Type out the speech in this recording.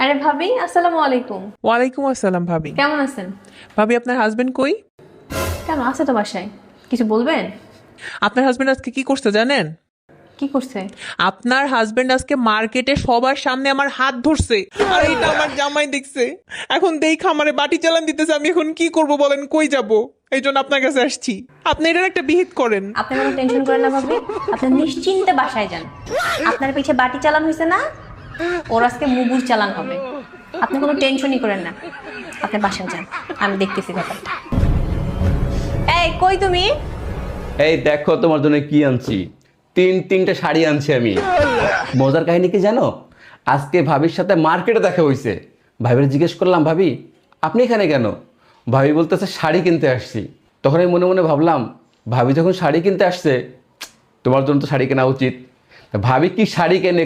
আরে ভাবি, আসসালামু আলাইকুম। ওয়ালাইকুম আসসালাম ভাবি। কেমন আছেন? ভাবি আপনার হাজবেন্ড কই? কেন আছে তো বাসায়? কিছু বলবেন? আপনার হাজবেন্ড আজকে কি করতে জানেন? কি করছে? আপনার হাজবেন্ড আজকে মার্কেটে সবার সামনে আমার হাত ধরছে, আর এইটা আমার জামাই দেখছে। এখন দেখা আমারে বাটি চালান দিতেছে, আমি এখন কি করব বলেন, কই যাব? এই জন্য আপনার কাছে আসছি, আপনি এটার একটা বিহিত করেন। আপনি কোনো টেনশন করেন না ভাবি, আপনি নিশ্চিন্তে বাসায় যান। আপনার পিছে বাটি চালান হয়েছে না, ওর আজকে মুগুর চালান হবে। আপনি কোনো টেনশনই করেন না, আপনি বাসায় যান, আমি দেখতেছি ব্যাপারটা। এই কই তুমি? এই দেখো তোমার জন্য কি আনছি। তিনটা শাড়ি আনছি আমি। মজার কাহিনী কি জানো? আজকে ভাবির সাথে মার্কেটে দেখা হয়েছে। ভাবির জিজ্ঞেস করলাম, ভাবি আপনি এখানে কেন? ভাবি বলতেছে শাড়ি কিনতে আসছি। তখন আমি মনে মনে ভাবলাম, ভাবি যখন শাড়ি কিনতে আসছে, তোমার জন্য তো শাড়ি কেনা উচিত। তা ভাবি কি শাড়ি কেনে